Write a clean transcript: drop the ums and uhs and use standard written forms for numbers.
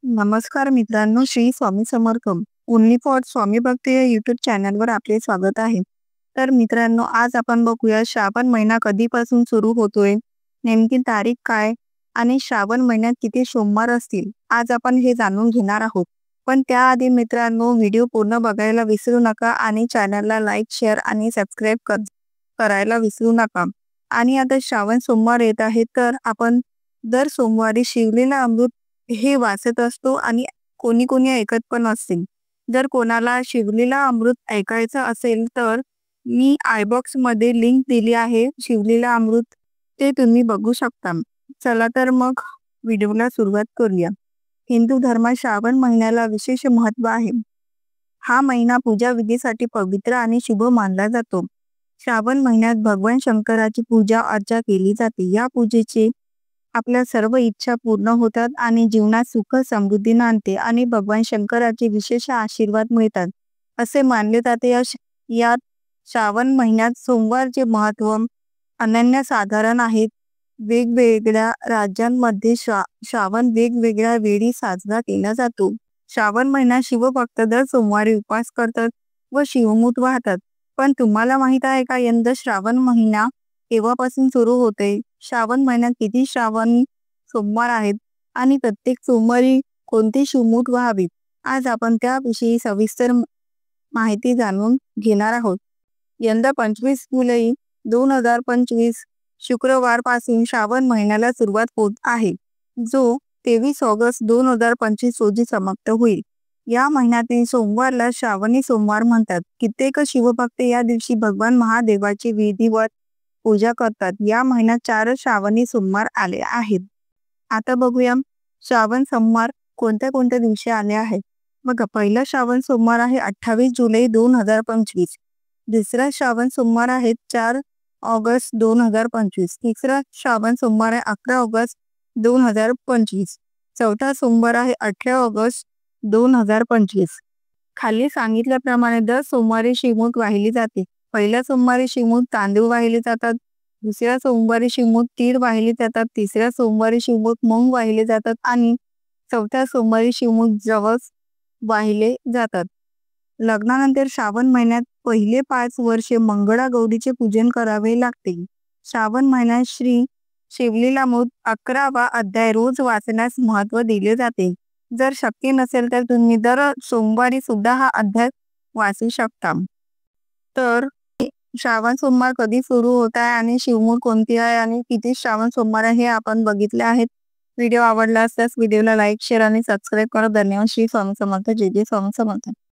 नमस्कार मित्रांनो, Shri Swami Samarth. Only for स्वामी भक्त या यूट्यूब चॅनलवर आपले स्वागत आहे. तर मित्रांनो, आज आपण बघूया श्रावण महिना कधीपासून सुरू होतोय, नेमकी तारीख काय आणि श्रावण महिन्यात किती सोमवार असतील, आज आपण हे जाणून घेणार आहोत. पण त्याआधी मित्रांनो, व्हिडिओ पूर्ण बघायला विसरू नका आणि चॅनलला लाईक, शेअर आणि सबस्क्राईब करायला विसरू नका. आणि आता श्रावण सोमवार येत आहे, तर आपण दर सोमवारी शिवलेलं अमृत हे वाचत असतो आणि कोणी कोणी ऐकत पण असतील. जर कोणाला शिवलेला अमृत ऐकायचं असेल तर मी मध्ये लिंक दिली आहे शिवलेला अमृत, ते तुम्ही बघू शकता. चला तर मग व्हिडिओला सुरुवात करूया. हिंदू धर्मात श्रावण महिन्याला विशेष महत्त्व आहे. हा महिना पूजा विधीसाठी पवित्र आणि शुभ मानला जातो. श्रावण महिन्यात भगवान शंकराची पूजा अर्चा केली जाते. या पूजेचे आपल्या सर्व इच्छा पूर्ण होतात आणि जीवनात सुख समृद्धी नांदते आणि भगवान शंकराचे विशेष आशीर्वाद मिळतात असे मानले जाते. यात श्रावण महिन्यात सोमवारचे महत्त्व अनन्यसाधारण आहेत. वेगवेगळ्या राज्यांमध्ये श्रावण वेगवेगळ्या वेळी साजरा केला जातो. श्रावण महिन्यात शिवभक्त दर सोमवारी उपवास करतात व शिवमूठ वाहतात. पण तुम्हाला माहित आहे का, यंदा श्रावण महिना केव्हापासून सुरू होते? श्रावण महिन्यात किती श्रावणी सोमवार आहेत आणि प्रत्येक सोमवारी कोणते शिवमूठ व्हावे, आज आपण त्याविषयी सविस्तर माहिती जाणून घेणार आहोत. यंदा 25 जुलै 2025 शुक्रवार पासून श्रावण महिन्याला सुरुवात होत आहे, जो 23 ऑगस्ट 2025 रोजी समाप्त होईल. या महिन्यातील सोमवारला श्रावणी सोमवार म्हणतात. कित्येक शिवभक्त या दिवशी भगवान महादेवाची विधिवत पूजा करतात. या महिन्यात 4 श्रावणी सोमवार आले आहेत. आता बघूया श्रावण सोमवार कोणत्या कोणत्या दिवशी आले आहेत. बघा, पहिला श्रावण सोमवार आहे 28 जुलै 2025. दुसरा श्रावण सोमवार आहे 4 ऑगस्ट 2025. तिसरा श्रावण सोमवार आहे 11 ऑगस्ट 2025. चौथा सोमवार आहे 18 ऑगस्ट 2025. खाली सांगितल्याप्रमाणे दर सोमवारी शिवमूठ वाहिली जाते. पहिल्या सोमवारी शिवमूठ तांदूळ वाहिले जातात. दुसऱ्या सोमवारी शिवमूठ तीळ वाहिले जातात. तिसऱ्या सोमवारी शिवमूठ मूग वाहिले जातात आणि चौथ्या सोमवारी शिवमूठ जवस वाहिले जातात. लग्नानंतर श्रावण महिन्यात पहिले 5 वर्षे मंगळागौरीचे पूजन करावे लागते. श्रावण महिन्यात शिवलीला अमृत 11वा अध्याय रोज वाचण्यास महत्त्व दिले जाते. जर शक्य नसेल तर तुम्ही दर सोमवारी सुद्धा हा अध्याय वाचू शकता. तर श्रावण सोमवार कधी सुरू होत आहे आणि शिवमूठ कोणती आहे आणि किती श्रावण सोमवार आहे हे आपण बघितले आहेत. व्हिडिओ आवडला असल्यास व्हिडिओला लाईक, शेअर आणि सबस्क्राईब करा. धन्यवाद. श्री स्वामी समर्थ. जय जय स्वामी समर्थ.